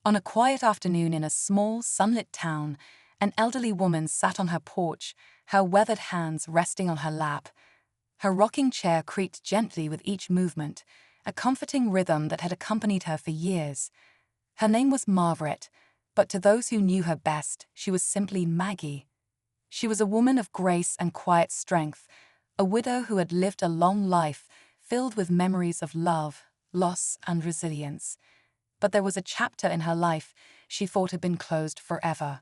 On a quiet afternoon in a small, sunlit town, an elderly woman sat on her porch, her weathered hands resting on her lap. Her rocking chair creaked gently with each movement, a comforting rhythm that had accompanied her for years. Her name was Margaret, but to those who knew her best, she was simply Maggie. She was a woman of grace and quiet strength, a widow who had lived a long life filled with memories of love, loss, and resilience. But there was a chapter in her life she thought had been closed forever.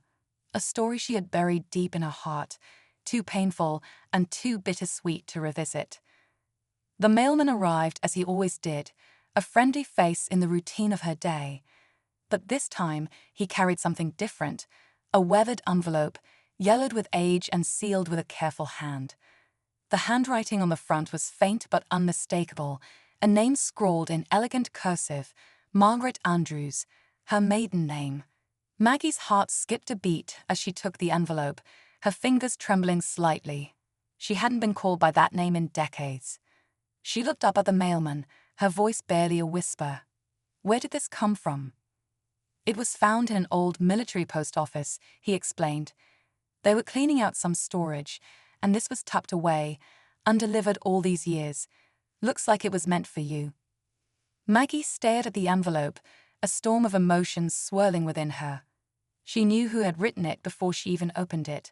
A story she had buried deep in her heart, too painful and too bittersweet to revisit. The mailman arrived as he always did, a friendly face in the routine of her day. But this time he carried something different, a weathered envelope, yellowed with age and sealed with a careful hand. The handwriting on the front was faint but unmistakable, a name scrawled in elegant cursive, Margaret Andrews, her maiden name. Maggie's heart skipped a beat as she took the envelope, her fingers trembling slightly. She hadn't been called by that name in decades. She looked up at the mailman, her voice barely a whisper. "Where did this come from?" "It was found in an old military post office," he explained. "They were cleaning out some storage, and this was tucked away, undelivered all these years. Looks like it was meant for you." Maggie stared at the envelope, a storm of emotions swirling within her. She knew who had written it before she even opened it.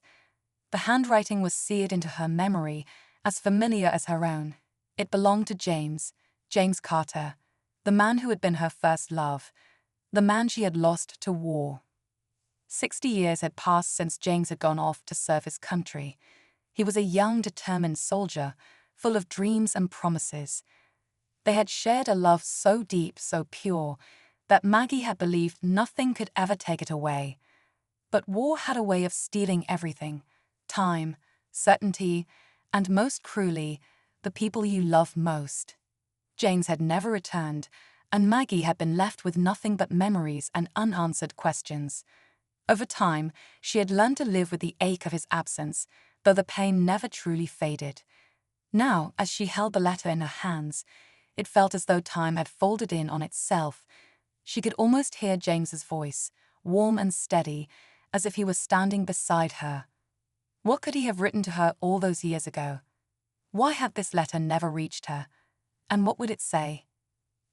The handwriting was seared into her memory, as familiar as her own. It belonged to James Carter, the man who had been her first love, the man she had lost to war. 60 years had passed since James had gone off to serve his country. He was a young, determined soldier, full of dreams and promises. They had shared a love so deep, so pure, that Maggie had believed nothing could ever take it away. But war had a way of stealing everything: time, certainty, and most cruelly, the people you love most. James had never returned, and Maggie had been left with nothing but memories and unanswered questions. Over time, she had learned to live with the ache of his absence, though the pain never truly faded. Now, as she held the letter in her hands, it felt as though time had folded in on itself. She could almost hear James's voice, warm and steady, as if he was standing beside her. What could he have written to her all those years ago? Why had this letter never reached her? And what would it say?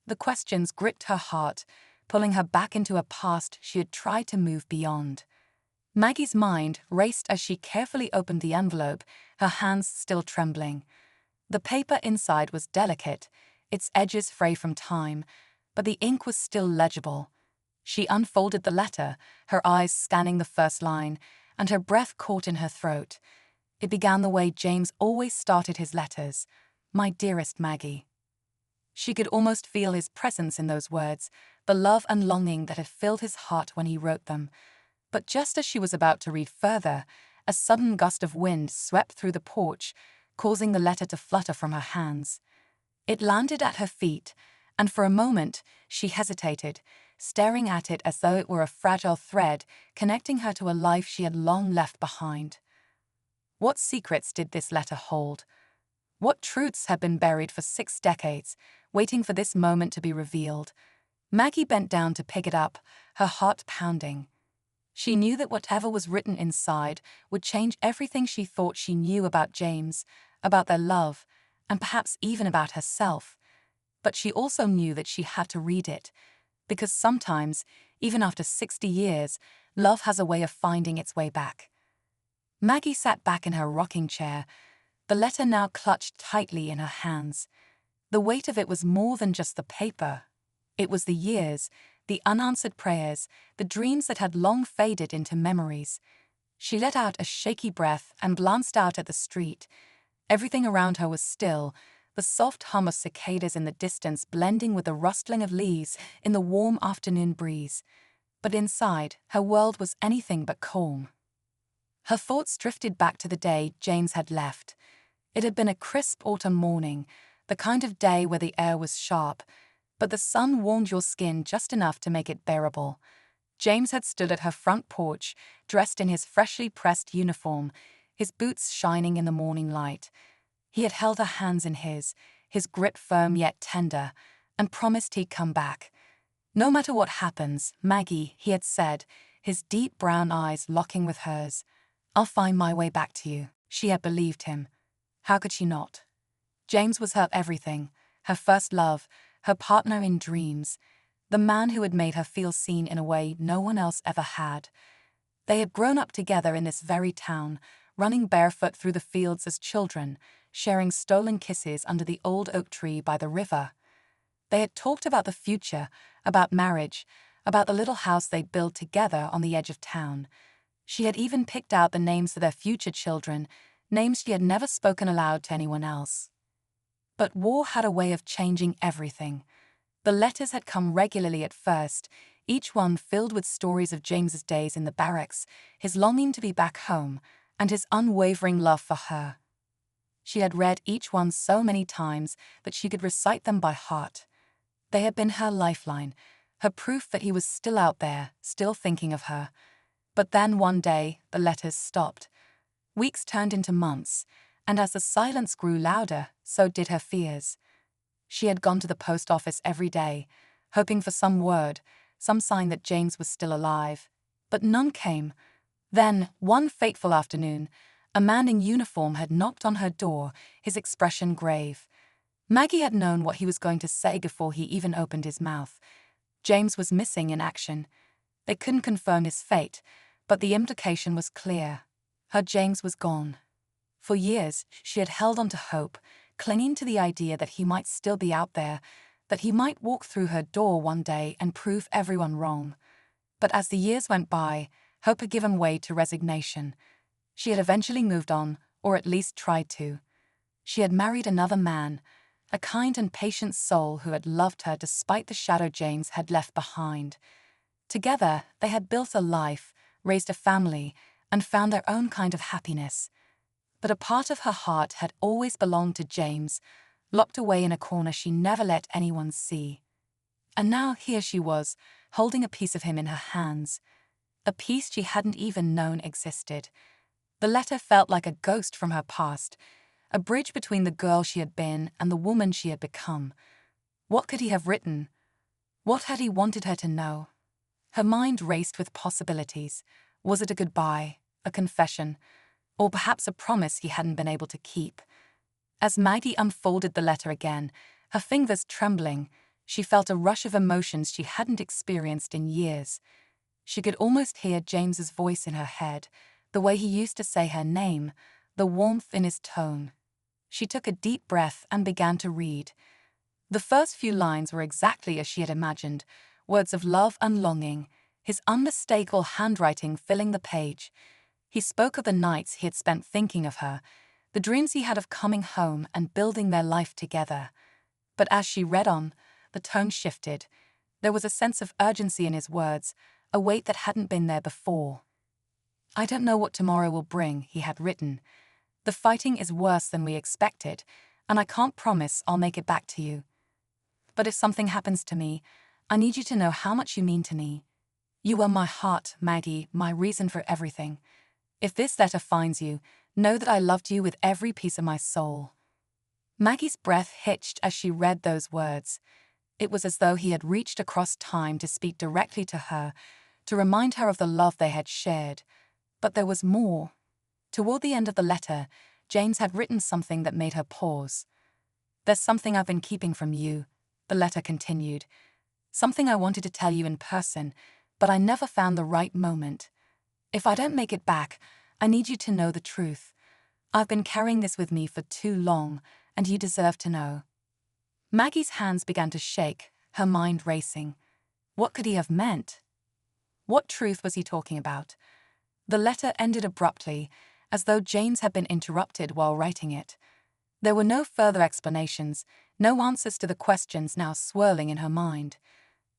The questions gripped her heart, pulling her back into a past she had tried to move beyond. Maggie's mind raced as she carefully opened the envelope, her hands still trembling. The paper inside was delicate, its edges fray from time, but the ink was still legible. She unfolded the letter, her eyes scanning the first line, and her breath caught in her throat. It began the way James always started his letters: "My dearest Maggie." She could almost feel his presence in those words, the love and longing that had filled his heart when he wrote them. But just as she was about to read further, a sudden gust of wind swept through the porch, causing the letter to flutter from her hands. It landed at her feet, and for a moment she hesitated, staring at it as though it were a fragile thread connecting her to a life she had long left behind. What secrets did this letter hold? What truths had been buried for 6 decades, waiting for this moment to be revealed? Maggie bent down to pick it up, her heart pounding. She knew that whatever was written inside would change everything she thought she knew about James, about their love, and perhaps even about herself. But she also knew that she had to read it, because sometimes, even after 60 years, love has a way of finding its way back. Maggie sat back in her rocking chair, the letter now clutched tightly in her hands. The weight of it was more than just the paper. It was the years, the unanswered prayers, the dreams that had long faded into memories. She let out a shaky breath and glanced out at the street. Everything around her was still, the soft hum of cicadas in the distance blending with the rustling of leaves in the warm afternoon breeze. But inside, her world was anything but calm. Her thoughts drifted back to the day James had left. It had been a crisp autumn morning, the kind of day where the air was sharp, but the sun warmed your skin just enough to make it bearable. James had stood at her front porch, dressed in his freshly pressed uniform, his boots shining in the morning light. He had held her hands in his grip firm yet tender, and promised he'd come back. "No matter what happens, Maggie," he had said, his deep brown eyes locking with hers, "I'll find my way back to you." She had believed him. How could she not? James was her everything, her first love, her partner in dreams, the man who had made her feel seen in a way no one else ever had. They had grown up together in this very town, running barefoot through the fields as children, sharing stolen kisses under the old oak tree by the river. They had talked about the future, about marriage, about the little house they'd build together on the edge of town. She had even picked out the names for their future children, names she had never spoken aloud to anyone else. But war had a way of changing everything. The letters had come regularly at first, each one filled with stories of James's days in the barracks, his longing to be back home, and his unwavering love for her. She had read each one so many times that she could recite them by heart. They had been her lifeline, her proof that he was still out there, still thinking of her. But then one day, the letters stopped. Weeks turned into months, and as the silence grew louder, so did her fears. She had gone to the post office every day, hoping for some word, some sign that James was still alive. But none came. Then, one fateful afternoon, a man in uniform had knocked on her door, his expression grave. Maggie had known what he was going to say before he even opened his mouth. James was missing in action. They couldn't confirm his fate, but the implication was clear. Her James was gone. For years, she had held on to hope, clinging to the idea that he might still be out there, that he might walk through her door one day and prove everyone wrong. But as the years went by, hope had given way to resignation. She had eventually moved on, or at least tried to. She had married another man, a kind and patient soul who had loved her despite the shadow James had left behind. Together, they had built a life, raised a family, and found their own kind of happiness. But a part of her heart had always belonged to James, locked away in a corner she never let anyone see. And now here she was, holding a piece of him in her hands, a piece she hadn't even known existed. The letter felt like a ghost from her past, a bridge between the girl she had been and the woman she had become. What could he have written? What had he wanted her to know? Her mind raced with possibilities. Was it a goodbye, a confession, or perhaps a promise he hadn't been able to keep? As Maggie unfolded the letter again, her fingers trembling, she felt a rush of emotions she hadn't experienced in years. She could almost hear James's voice in her head, the way he used to say her name, the warmth in his tone. She took a deep breath and began to read. The first few lines were exactly as she had imagined, words of love and longing, his unmistakable handwriting filling the page. He spoke of the nights he had spent thinking of her, the dreams he had of coming home and building their life together. But as she read on, the tone shifted. There was a sense of urgency in his words, a weight that hadn't been there before. "I don't know what tomorrow will bring," he had written. "The fighting is worse than we expected, and I can't promise I'll make it back to you. But if something happens to me, I need you to know how much you mean to me. You were my heart, Maggie, my reason for everything. If this letter finds you, know that I loved you with every piece of my soul." Maggie's breath hitched as she read those words. It was as though he had reached across time to speak directly to her, to remind her of the love they had shared. But there was more. Toward the end of the letter, James had written something that made her pause. "There's something I've been keeping from you," the letter continued. "Something I wanted to tell you in person, but I never found the right moment. If I don't make it back, I need you to know the truth. I've been carrying this with me for too long, and you deserve to know." Maggie's hands began to shake, her mind racing. What could he have meant? What truth was he talking about? The letter ended abruptly, as though James had been interrupted while writing it. There were no further explanations, no answers to the questions now swirling in her mind.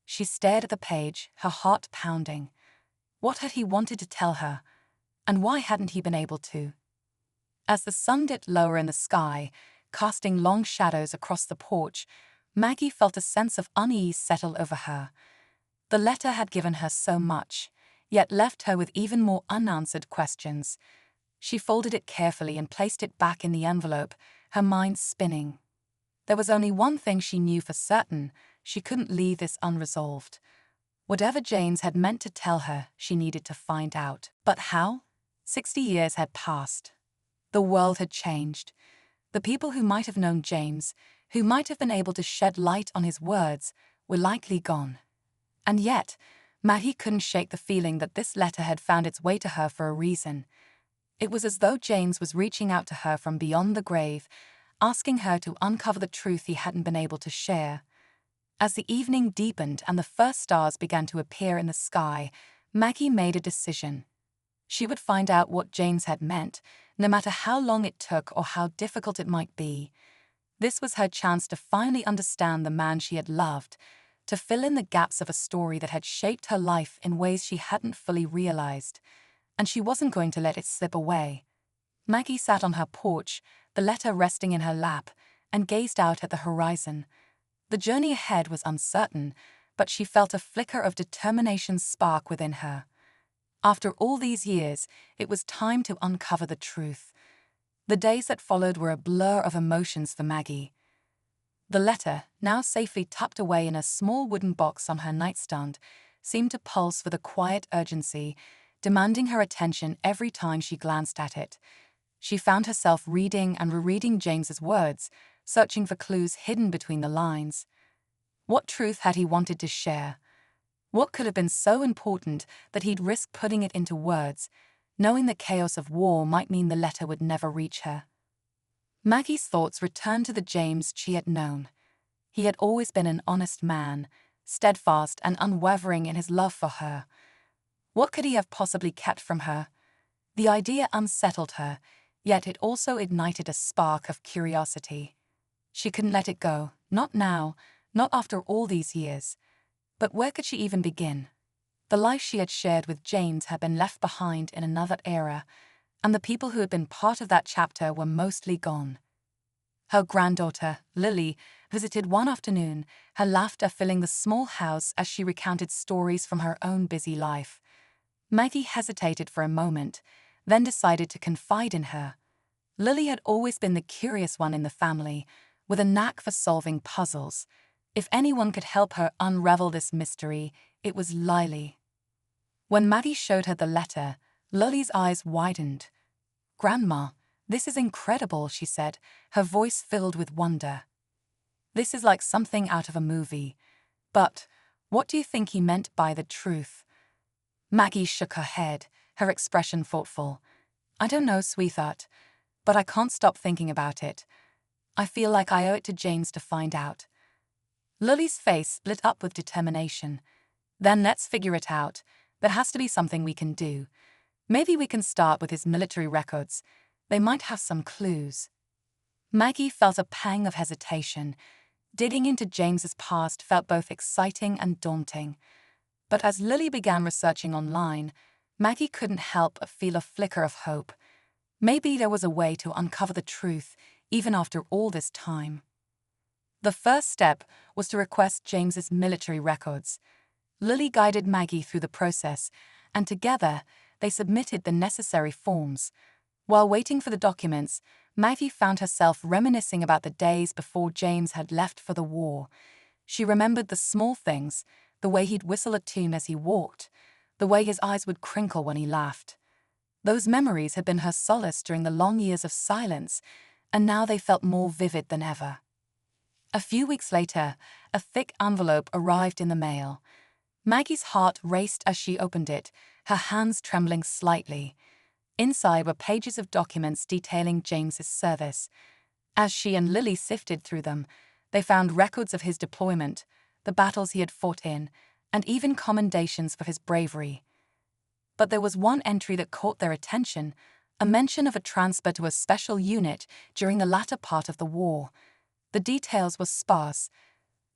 She stared at the page, her heart pounding. What had he wanted to tell her? And why hadn't he been able to? As the sun dipped lower in the sky, casting long shadows across the porch, Maggie felt a sense of unease settle over her. The letter had given her so much, yet left her with even more unanswered questions. She folded it carefully and placed it back in the envelope, her mind spinning. There was only one thing she knew for certain: she couldn't leave this unresolved. Whatever James had meant to tell her, she needed to find out. But how? 60 years had passed. The world had changed. The people who might have known James, who might have been able to shed light on his words, were likely gone. And yet, Maggie couldn't shake the feeling that this letter had found its way to her for a reason. It was as though James was reaching out to her from beyond the grave, asking her to uncover the truth he hadn't been able to share. As the evening deepened and the first stars began to appear in the sky, Maggie made a decision. She would find out what James had meant, no matter how long it took or how difficult it might be. This was her chance to finally understand the man she had loved, to fill in the gaps of a story that had shaped her life in ways she hadn't fully realized. And she wasn't going to let it slip away. Maggie sat on her porch, the letter resting in her lap, and gazed out at the horizon. The journey ahead was uncertain, but she felt a flicker of determination spark within her. After all these years, it was time to uncover the truth. The days that followed were a blur of emotions for Maggie. The letter, now safely tucked away in a small wooden box on her nightstand, seemed to pulse with a quiet urgency, demanding her attention every time she glanced at it. She found herself reading and rereading James's words, searching for clues hidden between the lines. What truth had he wanted to share? What could have been so important that he'd risk putting it into words, knowing the chaos of war might mean the letter would never reach her? Maggie's thoughts returned to the James she had known. He had always been an honest man, steadfast and unwavering in his love for her. What could he have possibly kept from her? The idea unsettled her, yet it also ignited a spark of curiosity. She couldn't let it go, not now, not after all these years. But where could she even begin? The life she had shared with James had been left behind in another era, and the people who had been part of that chapter were mostly gone. Her granddaughter, Lily, visited one afternoon, her laughter filling the small house as she recounted stories from her own busy life. Maggie hesitated for a moment, then decided to confide in her. Lily had always been the curious one in the family, with a knack for solving puzzles. If anyone could help her unravel this mystery, it was Lily. When Maggie showed her the letter, Lily's eyes widened. "Grandma, this is incredible," she said, her voice filled with wonder. "This is like something out of a movie. But what do you think he meant by the truth?" Maggie shook her head, her expression thoughtful. "I don't know, sweetheart, but I can't stop thinking about it. I feel like I owe it to James to find out." Lily's face lit up with determination. "Then let's figure it out. There has to be something we can do. Maybe we can start with his military records. They might have some clues." Maggie felt a pang of hesitation. Digging into James's past felt both exciting and daunting. But as Lily began researching online, Maggie couldn't help but feel a flicker of hope. Maybe there was a way to uncover the truth, even after all this time. The first step was to request James's military records. Lily guided Maggie through the process, and together they submitted the necessary forms. While waiting for the documents, Maggie found herself reminiscing about the days before James had left for the war. She remembered the small things, the way he'd whistle a tune as he walked, the way his eyes would crinkle when he laughed. Those memories had been her solace during the long years of silence, and now they felt more vivid than ever. A few weeks later, a thick envelope arrived in the mail. Maggie's heart raced as she opened it, her hands trembling slightly. Inside were pages of documents detailing James's service. As she and Lily sifted through them, they found records of his deployment, the battles he had fought in, and even commendations for his bravery. But there was one entry that caught their attention, a mention of a transfer to a special unit during the latter part of the war. The details were sparse,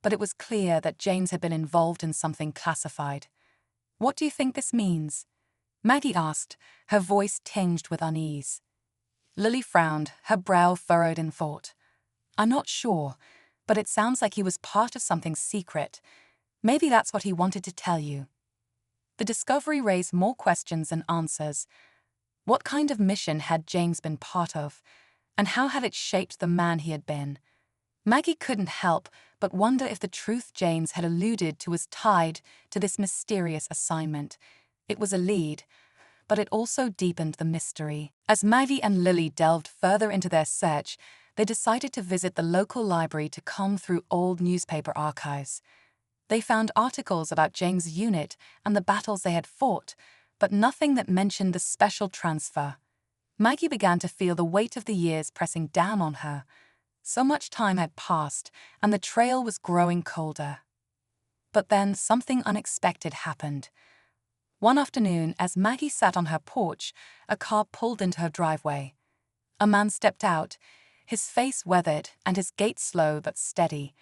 but it was clear that James had been involved in something classified. "What do you think this means?" Maggie asked, her voice tinged with unease. Lily frowned, her brow furrowed in thought. "I'm not sure, but it sounds like he was part of something secret. Maybe that's what he wanted to tell you." The discovery raised more questions than answers. What kind of mission had James been part of, and how had it shaped the man he had been? Maggie couldn't help but wonder if the truth James had alluded to was tied to this mysterious assignment. It was a lead, but it also deepened the mystery. As Maggie and Lily delved further into their search, they decided to visit the local library to comb through old newspaper archives. They found articles about James' unit and the battles they had fought, but nothing that mentioned the special transfer. Maggie began to feel the weight of the years pressing down on her. So much time had passed, and the trail was growing colder. But then something unexpected happened. One afternoon, as Maggie sat on her porch, a car pulled into her driveway. A man stepped out, his face weathered and his gait slow but steady.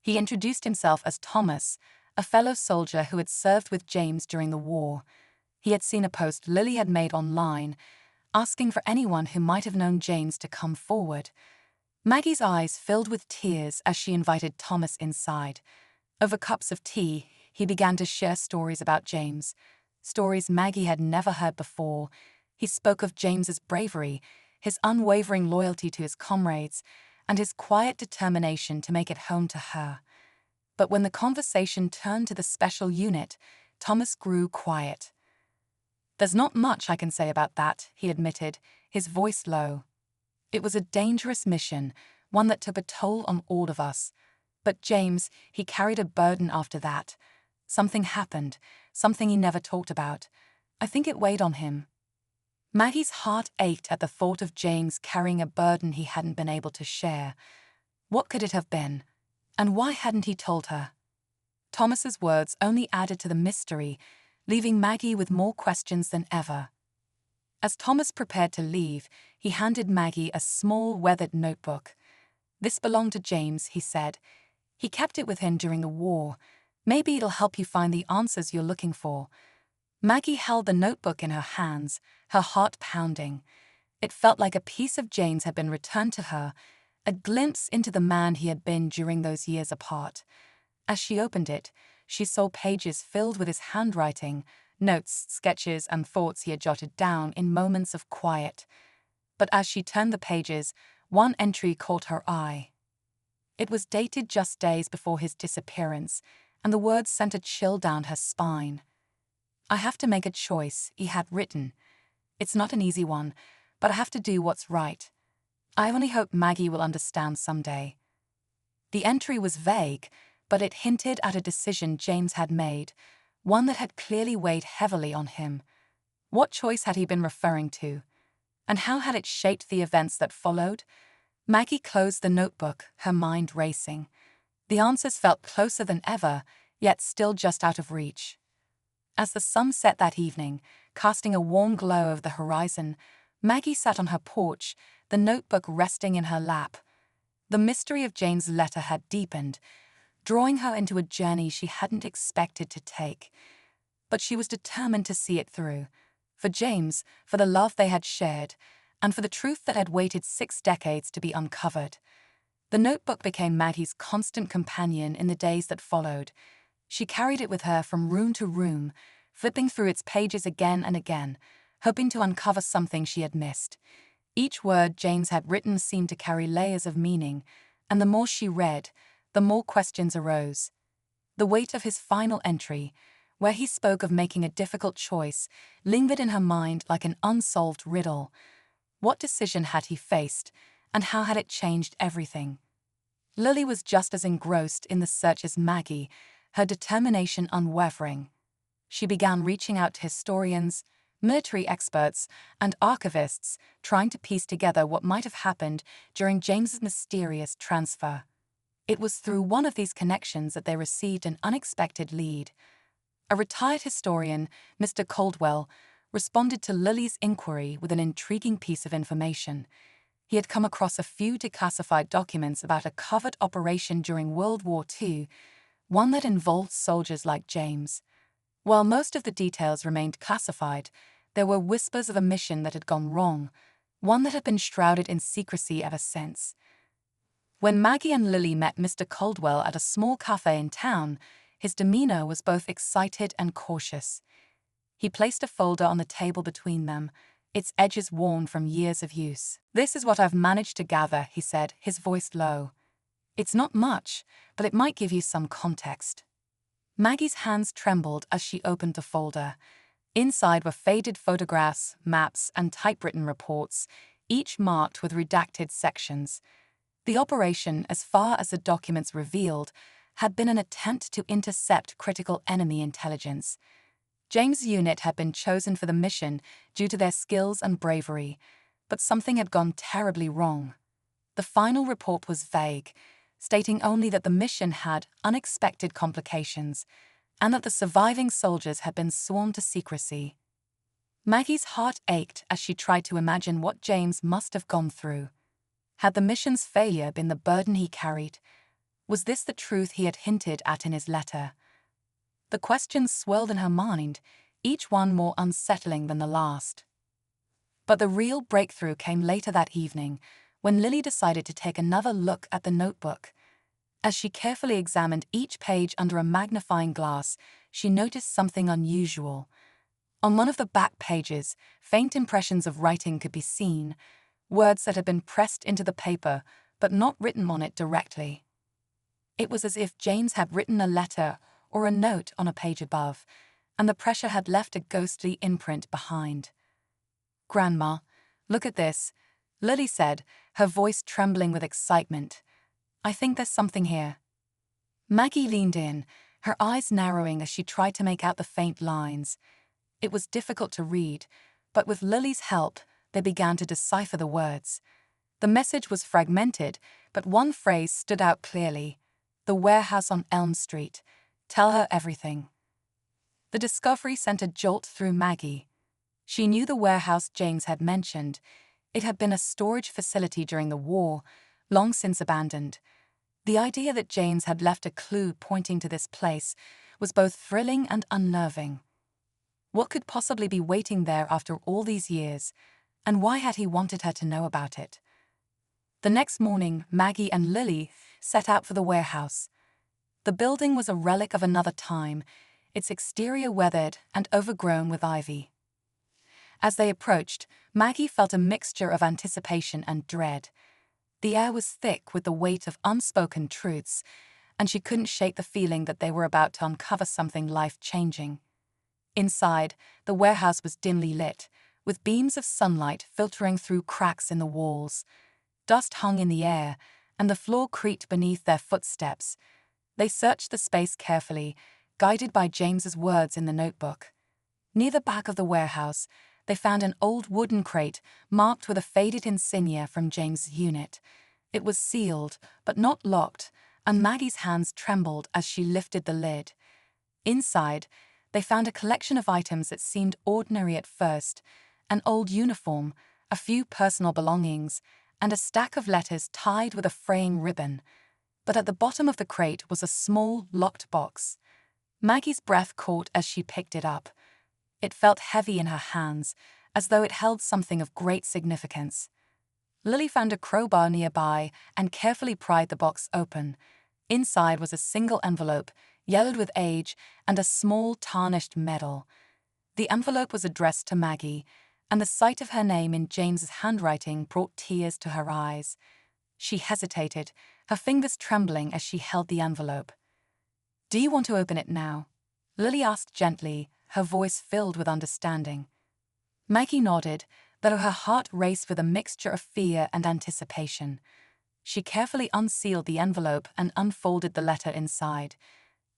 He introduced himself as Thomas, a fellow soldier who had served with James during the war. He had seen a post Lily had made online, asking for anyone who might have known James to come forward. Maggie's eyes filled with tears as she invited Thomas inside. Over cups of tea, he began to share stories about James, stories Maggie had never heard before. He spoke of James's bravery, his unwavering loyalty to his comrades, and his quiet determination to make it home to her. But when the conversation turned to the special unit, Thomas grew quiet. "There's not much I can say about that," he admitted, his voice low. "It was a dangerous mission, one that took a toll on all of us. But James, he carried a burden after that. Something happened, something he never talked about. I think it weighed on him." Maggie's heart ached at the thought of James carrying a burden he hadn't been able to share. What could it have been? And why hadn't he told her? Thomas's words only added to the mystery, leaving Maggie with more questions than ever. As Thomas prepared to leave, he handed Maggie a small, weathered notebook. "This belonged to James," he said. "He kept it with him during the war. Maybe it'll help you find the answers you're looking for." Maggie held the notebook in her hands, her heart pounding. It felt like a piece of James had been returned to her, a glimpse into the man he had been during those years apart. As she opened it, she saw pages filled with his handwriting, notes, sketches, and thoughts he had jotted down in moments of quiet. But as she turned the pages, one entry caught her eye. It was dated just days before his disappearance, and the words sent a chill down her spine. "I have to make a choice," he had written. "It's not an easy one, but I have to do what's right. I only hope Maggie will understand someday." The entry was vague, but it hinted at a decision James had made, one that had clearly weighed heavily on him. What choice had he been referring to? And how had it shaped the events that followed? Maggie closed the notebook, her mind racing. The answers felt closer than ever, yet still just out of reach. As the sun set that evening, casting a warm glow over the horizon, Maggie sat on her porch, the notebook resting in her lap. The mystery of James' letter had deepened, drawing her into a journey she hadn't expected to take. But she was determined to see it through. For James, for the love they had shared, and for the truth that had waited 6 decades to be uncovered. The notebook became Maggie's constant companion in the days that followed. She carried it with her from room to room, flipping through its pages again and again, hoping to uncover something she had missed. Each word James had written seemed to carry layers of meaning, and the more she read, the more questions arose. The weight of his final entry, where he spoke of making a difficult choice, lingered in her mind like an unsolved riddle. What decision had he faced, and how had it changed everything? Lily was just as engrossed in the search as Maggie, her determination unwavering. She began reaching out to historians, military experts, and archivists, trying to piece together what might have happened during James's mysterious transfer. It was through one of these connections that they received an unexpected lead. A retired historian, Mr. Caldwell, responded to Lily's inquiry with an intriguing piece of information. He had come across a few declassified documents about a covert operation during World War II, one that involved soldiers like James. While most of the details remained classified, there were whispers of a mission that had gone wrong, one that had been shrouded in secrecy ever since. When Maggie and Lily met Mr. Caldwell at a small cafe in town, his demeanor was both excited and cautious. He placed a folder on the table between them, its edges worn from years of use. "This is what I've managed to gather," he said, his voice low. It's not much, but it might give you some context. Maggie's hands trembled as she opened the folder. Inside were faded photographs, maps, and typewritten reports, each marked with redacted sections. The operation, as far as the documents revealed, had been an attempt to intercept critical enemy intelligence. James' unit had been chosen for the mission due to their skills and bravery, but something had gone terribly wrong. The final report was vague, stating only that the mission had unexpected complications and that the surviving soldiers had been sworn to secrecy. Maggie's heart ached as she tried to imagine what James must have gone through. Had the mission's failure been the burden he carried? Was this the truth he had hinted at in his letter? The questions swirled in her mind, each one more unsettling than the last. But the real breakthrough came later that evening, when Lily decided to take another look at the notebook. As she carefully examined each page under a magnifying glass, she noticed something unusual. On one of the back pages, faint impressions of writing could be seen, words that had been pressed into the paper but not written on it directly. It was as if James had written a letter or a note on a page above, and the pressure had left a ghostly imprint behind. "Grandma, look at this," Lily said, her voice trembling with excitement. "I think there's something here." Maggie leaned in, her eyes narrowing as she tried to make out the faint lines. It was difficult to read, but with Lily's help, they began to decipher the words. The message was fragmented, but one phrase stood out clearly: "The warehouse on Elm Street. Tell her everything." The discovery sent a jolt through Maggie. She knew the warehouse James had mentioned. It had been a storage facility during the war, long since abandoned. The idea that James had left a clue pointing to this place was both thrilling and unnerving. What could possibly be waiting there after all these years, and why had he wanted her to know about it? The next morning, Maggie and Lily set out for the warehouse. The building was a relic of another time, its exterior weathered and overgrown with ivy. As they approached, Maggie felt a mixture of anticipation and dread. The air was thick with the weight of unspoken truths, and she couldn't shake the feeling that they were about to uncover something life-changing. Inside, the warehouse was dimly lit, with beams of sunlight filtering through cracks in the walls. Dust hung in the air, and the floor creaked beneath their footsteps. They searched the space carefully, guided by James's words in the notebook. Near the back of the warehouse, they found an old wooden crate marked with a faded insignia from James's unit. It was sealed, but not locked, and Maggie's hands trembled as she lifted the lid. Inside, they found a collection of items that seemed ordinary at first: an old uniform, a few personal belongings, and a stack of letters tied with a fraying ribbon. But at the bottom of the crate was a small, locked box. Maggie's breath caught as she picked it up. It felt heavy in her hands, as though it held something of great significance. Lily found a crowbar nearby and carefully pried the box open. Inside was a single envelope, yellowed with age, and a small, tarnished medal. The envelope was addressed to Maggie, and the sight of her name in James's handwriting brought tears to her eyes. She hesitated, her fingers trembling as she held the envelope. "Do you want to open it now?" Lily asked gently, her voice filled with understanding. Maggie nodded, though her heart raced with a mixture of fear and anticipation. She carefully unsealed the envelope and unfolded the letter inside.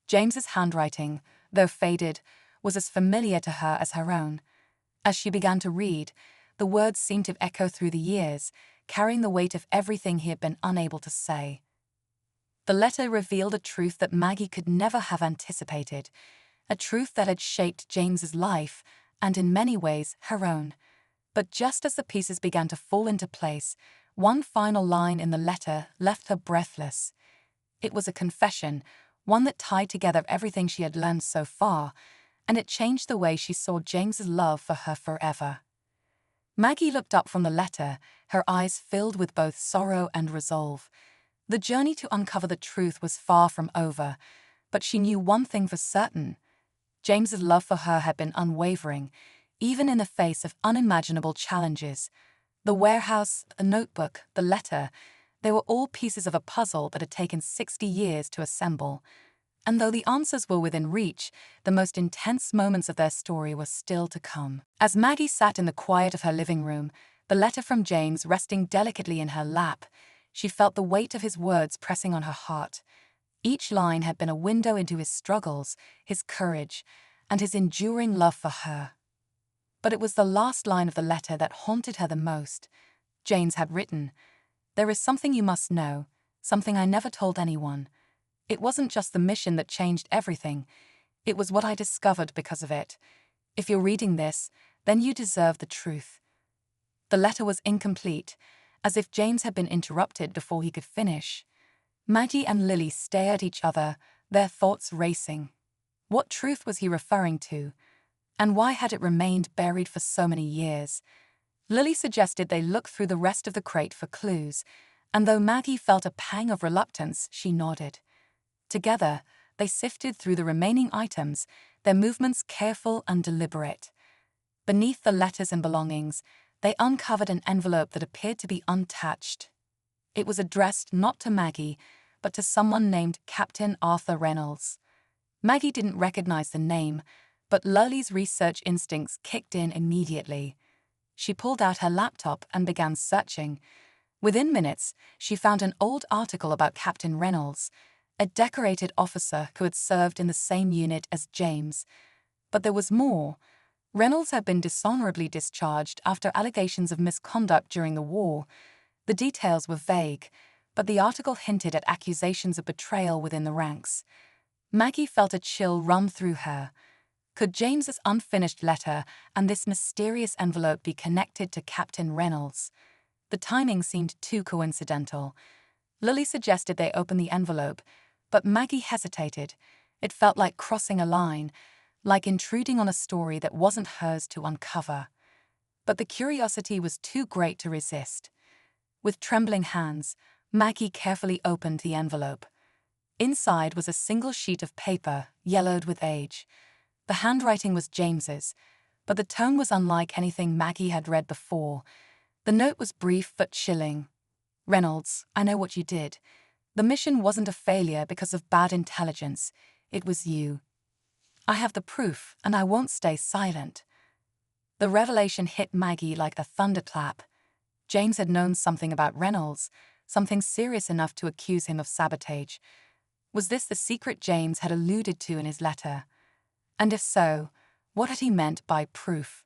James's handwriting, though faded, was as familiar to her as her own. As she began to read, the words seemed to echo through the years, carrying the weight of everything he had been unable to say. The letter revealed a truth that Maggie could never have anticipated, a truth that had shaped James's life and, in many ways, her own. But just as the pieces began to fall into place, one final line in the letter left her breathless. It was a confession, one that tied together everything she had learned so far, and it changed the way she saw James's love for her forever. Maggie looked up from the letter, her eyes filled with both sorrow and resolve. The journey to uncover the truth was far from over, but she knew one thing for certain: James's love for her had been unwavering, even in the face of unimaginable challenges. The warehouse, the notebook, the letter, They were all pieces of a puzzle that had taken 60 years to assemble. And though the answers were within reach, the most intense moments of their story were still to come. As Maggie sat in the quiet of her living room, the letter from James resting delicately in her lap, she felt the weight of his words pressing on her heart. Each line had been a window into his struggles, his courage, and his enduring love for her. But it was the last line of the letter that haunted her the most. James had written, "There is something you must know, something I never told anyone. It wasn't just the mission that changed everything. It was what I discovered because of it. If you're reading this, then you deserve the truth." The letter was incomplete, as if James had been interrupted before he could finish. Maggie and Lily stared at each other, their thoughts racing. What truth was he referring to? And why had it remained buried for so many years? Lily suggested they look through the rest of the crate for clues, and though Maggie felt a pang of reluctance, she nodded. Together, they sifted through the remaining items, their movements careful and deliberate. Beneath the letters and belongings, they uncovered an envelope that appeared to be untouched. It was addressed not to Maggie, but to someone named Captain Arthur Reynolds. Maggie didn't recognize the name, but Lily's research instincts kicked in immediately. She pulled out her laptop and began searching. Within minutes, she found an old article about Captain Reynolds, a decorated officer who had served in the same unit as James. But there was more. Reynolds had been dishonorably discharged after allegations of misconduct during the war. The details were vague, but the article hinted at accusations of betrayal within the ranks. Maggie felt a chill run through her. Could James's unfinished letter and this mysterious envelope be connected to Captain Reynolds? The timing seemed too coincidental. Lily suggested they open the envelope, but Maggie hesitated. It felt like crossing a line, like intruding on a story that wasn't hers to uncover. But the curiosity was too great to resist. With trembling hands, Maggie carefully opened the envelope. Inside was a single sheet of paper, yellowed with age. The handwriting was James's, but the tone was unlike anything Maggie had read before. The note was brief but chilling. "Reynolds, I know what you did. The mission wasn't a failure because of bad intelligence. It was you. I have the proof, and I won't stay silent." The revelation hit Maggie like a thunderclap. James had known something about Reynolds, something serious enough to accuse him of sabotage. Was this the secret James had alluded to in his letter? And if so, what had he meant by proof?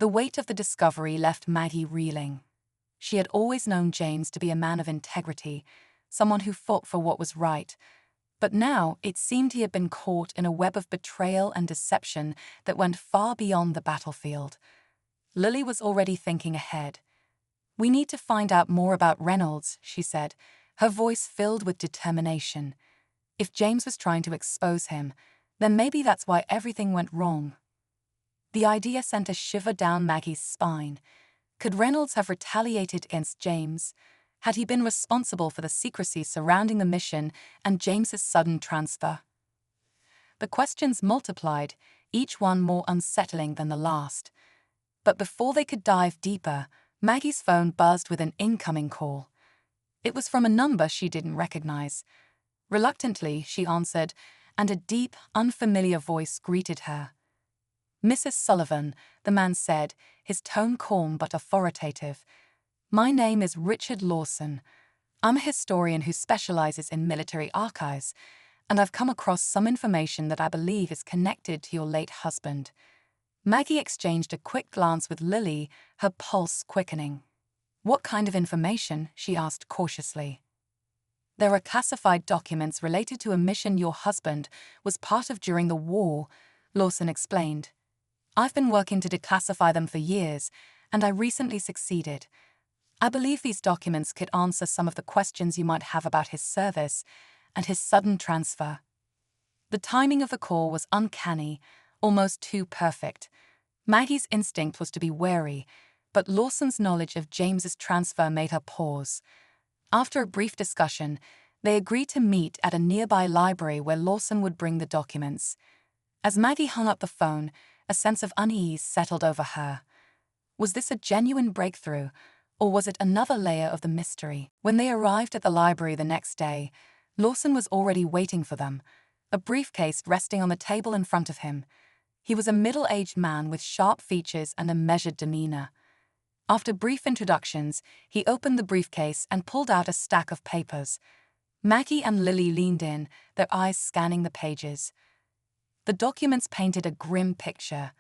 The weight of the discovery left Maggie reeling. She had always known James to be a man of integrity, someone who fought for what was right. But now it seemed he had been caught in a web of betrayal and deception that went far beyond the battlefield. Lily was already thinking ahead. "We need to find out more about Reynolds," she said, her voice filled with determination. If James was trying to expose him, then maybe that's why everything went wrong. The idea sent a shiver down Maggie's spine. Could Reynolds have retaliated against James? Had he been responsible for the secrecy surrounding the mission and James's sudden transfer? The questions multiplied, each one more unsettling than the last. But before they could dive deeper, Maggie's phone buzzed with an incoming call. It was from a number she didn't recognize. Reluctantly, she answered, and a deep, unfamiliar voice greeted her. "Mrs. Sullivan," the man said, his tone calm but authoritative. "My name is Richard Lawson. I'm a historian who specializes in military archives, and I've come across some information that I believe is connected to your late husband." Maggie exchanged a quick glance with Lily, her pulse quickening. "What kind of information?" she asked cautiously. "There are classified documents related to a mission your husband was part of during the war," Lawson explained. "I've been working to declassify them for years, and I recently succeeded. I believe these documents could answer some of the questions you might have about his service and his sudden transfer." The timing of the call was uncanny, almost too perfect. Maggie's instinct was to be wary, but Lawson's knowledge of James's transfer made her pause. After a brief discussion, they agreed to meet at a nearby library where Lawson would bring the documents. As Maggie hung up the phone, a sense of unease settled over her. Was this a genuine breakthrough, Or was it another layer of the mystery? When they arrived at the library the next day, Lawson was already waiting for them, a briefcase resting on the table in front of him. He was a middle-aged man with sharp features and a measured demeanor. After brief introductions, he opened the briefcase and pulled out a stack of papers. Maggie and Lily leaned in, their eyes scanning the pages. The documents painted a grim picture.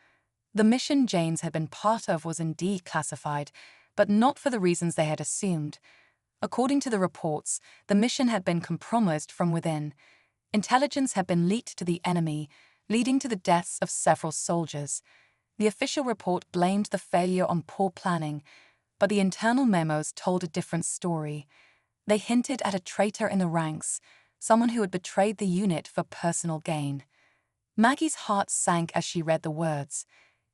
The mission James had been part of was indeed classified, but not for the reasons they had assumed. According to the reports, the mission had been compromised from within. Intelligence had been leaked to the enemy, leading to the deaths of several soldiers. The official report blamed the failure on poor planning, but the internal memos told a different story. They hinted at a traitor in the ranks, someone who had betrayed the unit for personal gain. Maggie's heart sank as she read the words.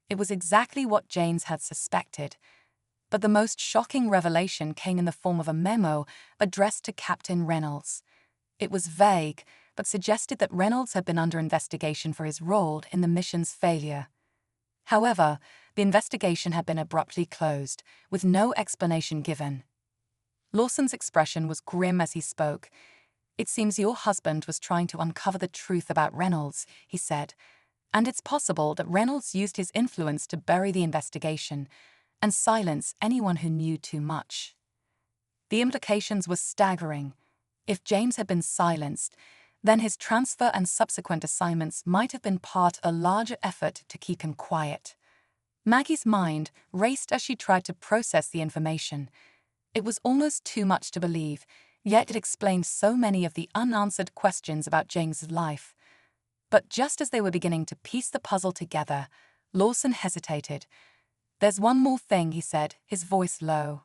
It was exactly what James had suspected. But the most shocking revelation came in the form of a memo addressed to Captain Reynolds. It was vague, but suggested that Reynolds had been under investigation for his role in the mission's failure. However, the investigation had been abruptly closed, with no explanation given. Lawson's expression was grim as he spoke. "It seems your husband was trying to uncover the truth about Reynolds," he said, "and it's possible that Reynolds used his influence to bury the investigation and silence anyone who knew too much." The implications were staggering. If James had been silenced, then his transfer and subsequent assignments might have been part of a larger effort to keep him quiet. Maggie's mind raced as she tried to process the information. It was almost too much to believe, yet it explained so many of the unanswered questions about James's life. But just as they were beginning to piece the puzzle together, Lawson hesitated. "There's one more thing," he said, his voice low.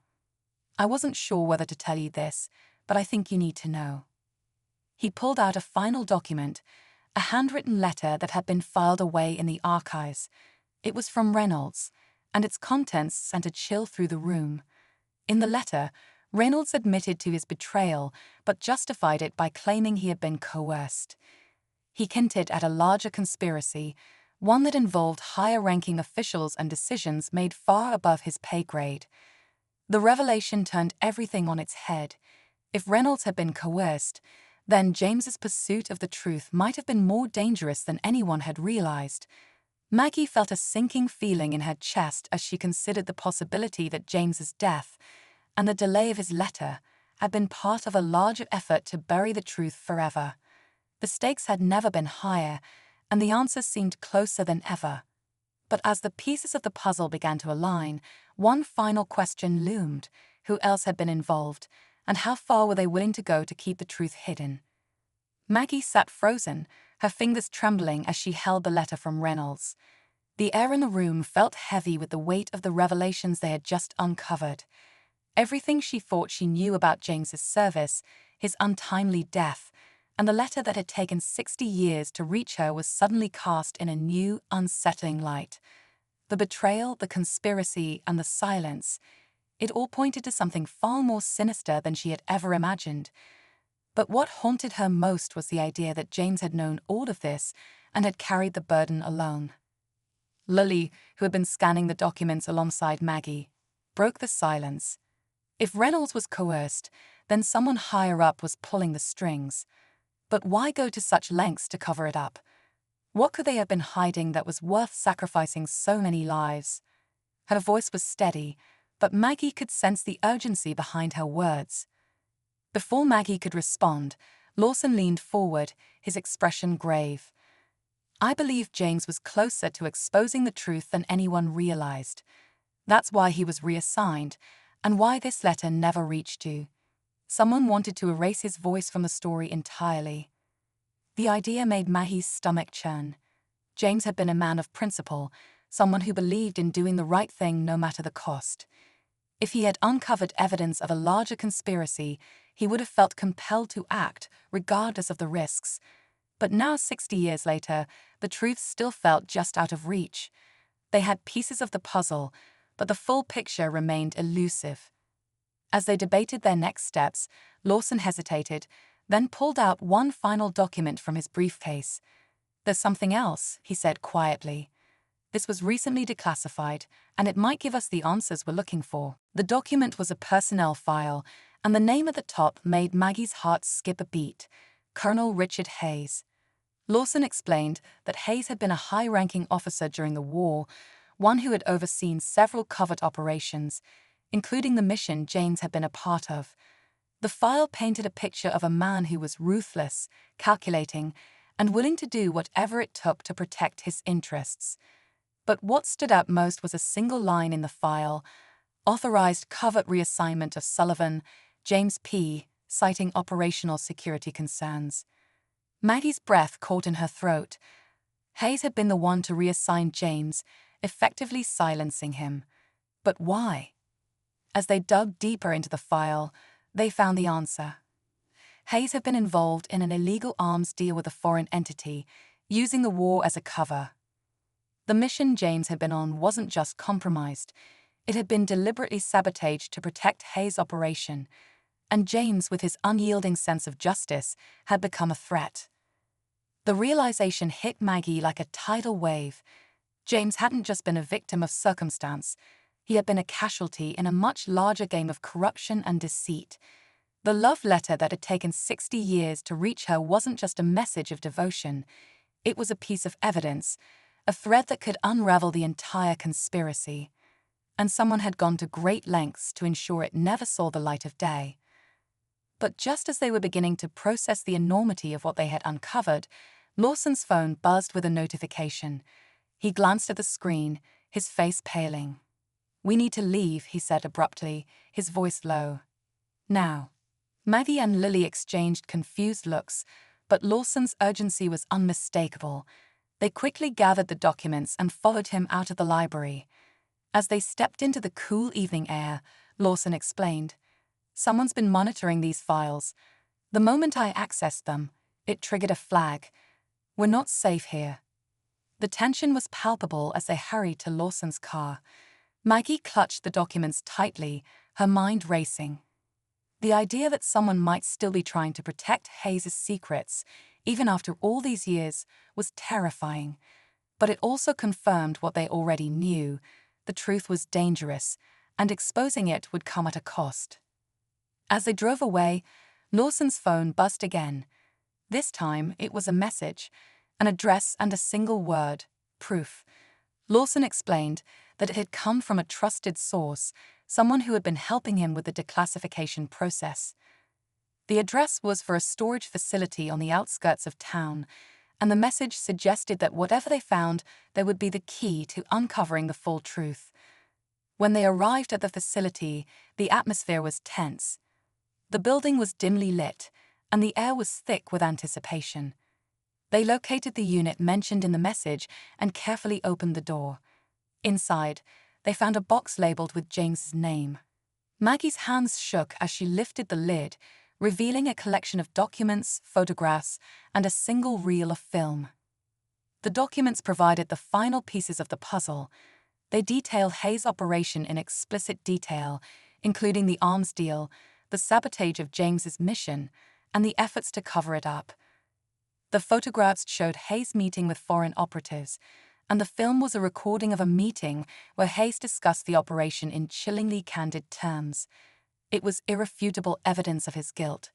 "I wasn't sure whether to tell you this, but I think you need to know." He pulled out a final document, a handwritten letter that had been filed away in the archives. It was from Reynolds, and its contents sent a chill through the room. In the letter, Reynolds admitted to his betrayal, but justified it by claiming he had been coerced. He hinted at a larger conspiracy, one that involved higher-ranking officials and decisions made far above his pay grade. The revelation turned everything on its head. If Reynolds had been coerced, then James's pursuit of the truth might have been more dangerous than anyone had realized. Maggie felt a sinking feeling in her chest as she considered the possibility that James's death and the delay of his letter had been part of a larger effort to bury the truth forever. The stakes had never been higher, and the answers seemed closer than ever. But as the pieces of the puzzle began to align, one final question loomed: who else had been involved, and how far were they willing to go to keep the truth hidden? Maggie sat frozen, her fingers trembling as she held the letter from Reynolds. The air in the room felt heavy with the weight of the revelations they had just uncovered. Everything she thought she knew about James's service, his untimely death, and the letter that had taken 60 years to reach her was suddenly cast in a new, unsettling light. The betrayal, the conspiracy, and the silence, it all pointed to something far more sinister than she had ever imagined. But what haunted her most was the idea that James had known all of this and had carried the burden alone. Lily, who had been scanning the documents alongside Maggie, broke the silence. If Reynolds was coerced, then someone higher up was pulling the strings. But why go to such lengths to cover it up? What could they have been hiding that was worth sacrificing so many lives? Her voice was steady, but Maggie could sense the urgency behind her words. Before Maggie could respond, Lawson leaned forward, his expression grave. "I believe James was closer to exposing the truth than anyone realized. That's why he was reassigned, and why this letter never reached you. Someone wanted to erase his voice from the story entirely." The idea made Maggie's stomach churn. James had been a man of principle, someone who believed in doing the right thing no matter the cost. If he had uncovered evidence of a larger conspiracy, he would have felt compelled to act, regardless of the risks. But now, 60 years later, the truth still felt just out of reach. They had pieces of the puzzle, but the full picture remained elusive. As they debated their next steps, Lawson hesitated, then pulled out one final document from his briefcase. "There's something else," he said quietly. This was recently declassified, and it might give us the answers we're looking for. The document was a personnel file, and the name at the top made Maggie's heart skip a beat: Colonel Richard Hayes. Lawson explained that Hayes had been a high-ranking officer during the war, one who had overseen several covert operations, including the mission James had been a part of. The file painted a picture of a man who was ruthless, calculating, and willing to do whatever it took to protect his interests. But what stood out most was a single line in the file: authorized covert reassignment of Sullivan, James P., citing operational security concerns. Maggie's breath caught in her throat. Hayes had been the one to reassign James, effectively silencing him. But why? As they dug deeper into the file, they found the answer. Hayes had been involved in an illegal arms deal with a foreign entity, using the war as a cover. The mission James had been on wasn't just compromised, it had been deliberately sabotaged to protect Hayes' operation, and James, with his unyielding sense of justice, had become a threat. The realization hit Maggie like a tidal wave. James hadn't just been a victim of circumstance, he had been a casualty in a much larger game of corruption and deceit. The love letter that had taken 60 years to reach her wasn't just a message of devotion, it was a piece of evidence, a thread that could unravel the entire conspiracy. And someone had gone to great lengths to ensure it never saw the light of day. But just as they were beginning to process the enormity of what they had uncovered, Lawson's phone buzzed with a notification. He glanced at the screen, his face paling. "We need to leave," he said abruptly, his voice low. "Now." Maggie and Lily exchanged confused looks, but Lawson's urgency was unmistakable. They quickly gathered the documents and followed him out of the library. As they stepped into the cool evening air, Lawson explained, "Someone's been monitoring these files. The moment I accessed them, it triggered a flag. We're not safe here." The tension was palpable as they hurried to Lawson's car. Maggie clutched the documents tightly, her mind racing. The idea that someone might still be trying to protect Hayes' secrets, even after all these years, was terrifying. But it also confirmed what they already knew: the truth was dangerous, and exposing it would come at a cost. As they drove away, Lawson's phone buzzed again. This time, it was a message, an address and a single word: proof. Lawson explained that it had come from a trusted source, someone who had been helping him with the declassification process. The address was for a storage facility on the outskirts of town, and the message suggested that whatever they found, there would be the key to uncovering the full truth. When they arrived at the facility, the atmosphere was tense. The building was dimly lit, and the air was thick with anticipation. They located the unit mentioned in the message and carefully opened the door. Inside, they found a box labeled with James's name. Maggie's hands shook as she lifted the lid, revealing a collection of documents, photographs, and a single reel of film. The documents provided the final pieces of the puzzle. They detailed Hayes' operation in explicit detail, including the arms deal, the sabotage of James's mission, and the efforts to cover it up. The photographs showed Hayes meeting with foreign operatives, and the film was a recording of a meeting where Hayes discussed the operation in chillingly candid terms. It was irrefutable evidence of his guilt.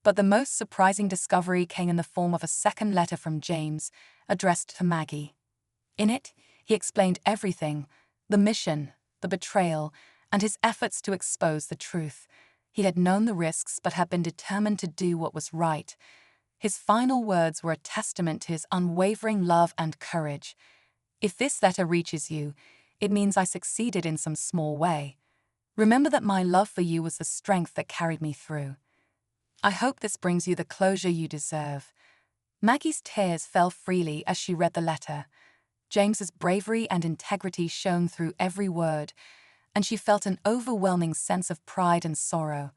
But the most surprising discovery came in the form of a second letter from James, addressed to Maggie. In it, he explained everything: the mission, the betrayal, and his efforts to expose the truth. He had known the risks but had been determined to do what was right. His final words were a testament to his unwavering love and courage. "If this letter reaches you, it means I succeeded in some small way. Remember that my love for you was the strength that carried me through. I hope this brings you the closure you deserve." Maggie's tears fell freely as she read the letter. James's bravery and integrity shone through every word, and she felt an overwhelming sense of pride and sorrow.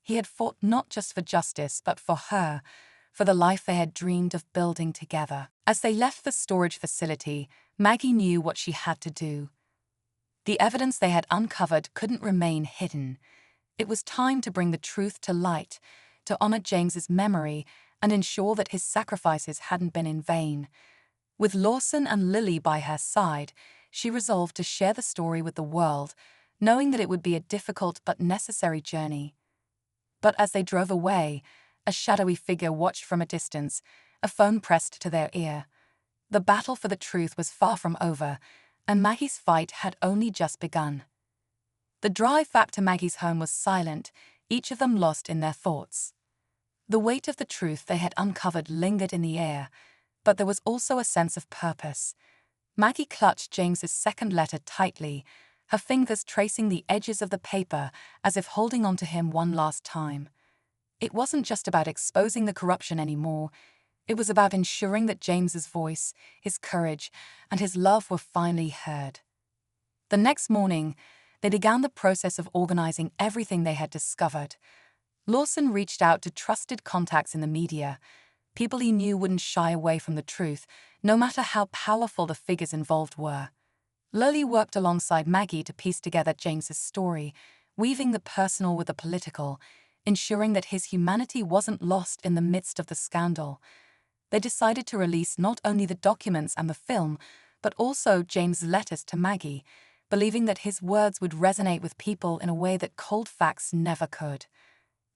He had fought not just for justice, but for her, for the life they had dreamed of building together. As they left the storage facility, Maggie knew what she had to do. The evidence they had uncovered couldn't remain hidden. It was time to bring the truth to light, to honor James's memory and ensure that his sacrifices hadn't been in vain. With Lawson and Lily by her side, she resolved to share the story with the world, knowing that it would be a difficult but necessary journey. But as they drove away, a shadowy figure watched from a distance, a phone pressed to their ear. The battle for the truth was far from over, and Maggie's fight had only just begun. The drive back to Maggie's home was silent, each of them lost in their thoughts. The weight of the truth they had uncovered lingered in the air, but there was also a sense of purpose. Maggie clutched James's second letter tightly, her fingers tracing the edges of the paper as if holding on to him one last time. It wasn't just about exposing the corruption anymore. It was about ensuring that James's voice, his courage, and his love were finally heard. The next morning, they began the process of organizing everything they had discovered. Lawson reached out to trusted contacts in the media, people he knew wouldn't shy away from the truth, no matter how powerful the figures involved were. Lily worked alongside Maggie to piece together James's story, weaving the personal with the political, ensuring that his humanity wasn't lost in the midst of the scandal. They decided to release not only the documents and the film, but also James's letters to Maggie, believing that his words would resonate with people in a way that cold facts never could.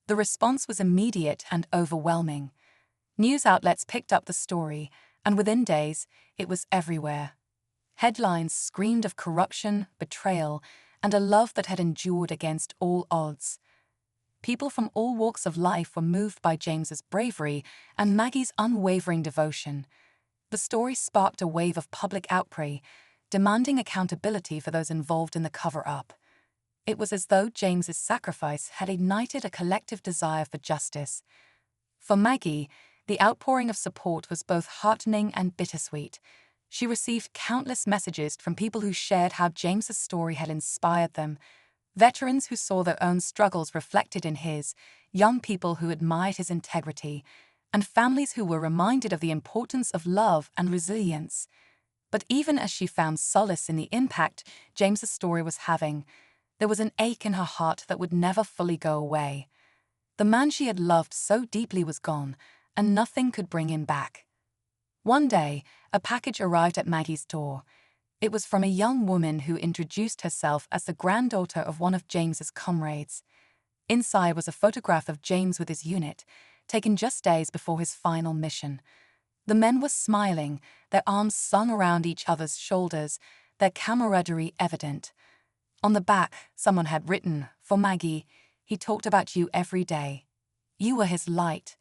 The response was immediate and overwhelming. News outlets picked up the story, and within days, it was everywhere. Headlines screamed of corruption, betrayal, and a love that had endured against all odds. People from all walks of life were moved by James's bravery and Maggie's unwavering devotion. The story sparked a wave of public outcry, demanding accountability for those involved in the cover-up. It was as though James's sacrifice had ignited a collective desire for justice. For Maggie, the outpouring of support was both heartening and bittersweet. She received countless messages from people who shared how James's story had inspired them, veterans who saw their own struggles reflected in his, young people who admired his integrity, and families who were reminded of the importance of love and resilience. But even as she found solace in the impact James's story was having, there was an ache in her heart that would never fully go away. The man she had loved so deeply was gone, and nothing could bring him back. One day, a package arrived at Maggie's door. It was from a young woman who introduced herself as the granddaughter of one of James's comrades. Inside was a photograph of James with his unit, taken just days before his final mission. The men were smiling, their arms slung around each other's shoulders, their camaraderie evident. On the back, someone had written, "For Maggie, he talked about you every day. You were his light."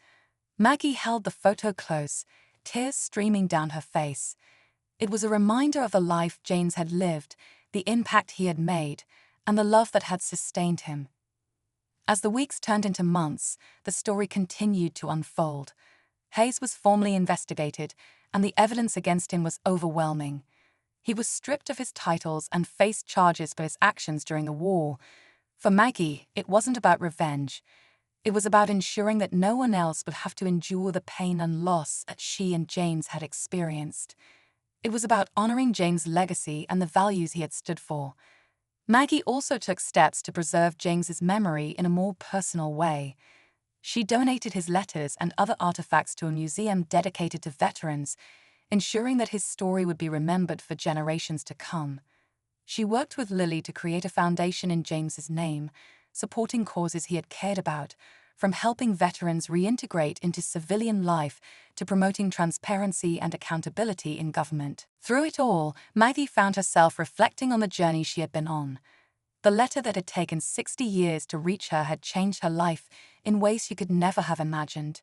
Maggie held the photo close, tears streaming down her face. It was a reminder of the life James had lived, the impact he had made, and the love that had sustained him. As the weeks turned into months, the story continued to unfold. Hayes was formally investigated, and the evidence against him was overwhelming. He was stripped of his titles and faced charges for his actions during the war. For Maggie, it wasn't about revenge. It was about ensuring that no one else would have to endure the pain and loss that she and James had experienced. It was about honoring James' legacy and the values he had stood for. Maggie also took steps to preserve James's memory in a more personal way. She donated his letters and other artifacts to a museum dedicated to veterans, ensuring that his story would be remembered for generations to come. She worked with Lily to create a foundation in James's name, supporting causes he had cared about, from helping veterans reintegrate into civilian life to promoting transparency and accountability in government. Through it all, Maggie found herself reflecting on the journey she had been on. The letter that had taken 60 years to reach her had changed her life in ways she could never have imagined.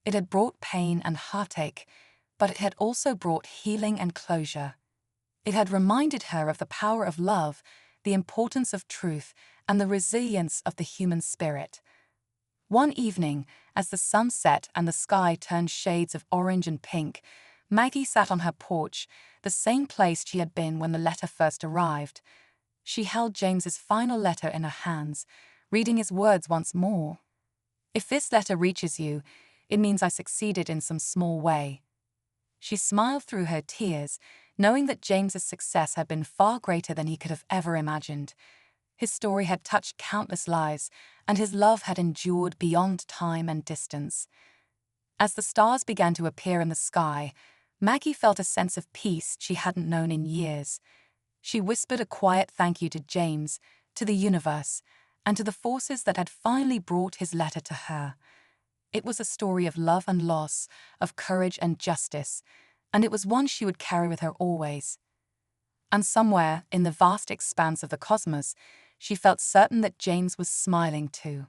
It had brought pain and heartache, but it had also brought healing and closure. It had reminded her of the power of love, the importance of truth, and the resilience of the human spirit. One evening, as the sun set and the sky turned shades of orange and pink, Maggie sat on her porch, the same place she had been when the letter first arrived. She held James's final letter in her hands, reading his words once more. "If this letter reaches you, it means I succeeded in some small way." She smiled through her tears, knowing that James's success had been far greater than he could have ever imagined. His story had touched countless lives, and his love had endured beyond time and distance. As the stars began to appear in the sky, Maggie felt a sense of peace she hadn't known in years. She whispered a quiet thank you to James, to the universe, and to the forces that had finally brought his letter to her. It was a story of love and loss, of courage and justice, and it was one she would carry with her always. And somewhere, in the vast expanse of the cosmos, she felt certain that James was smiling too.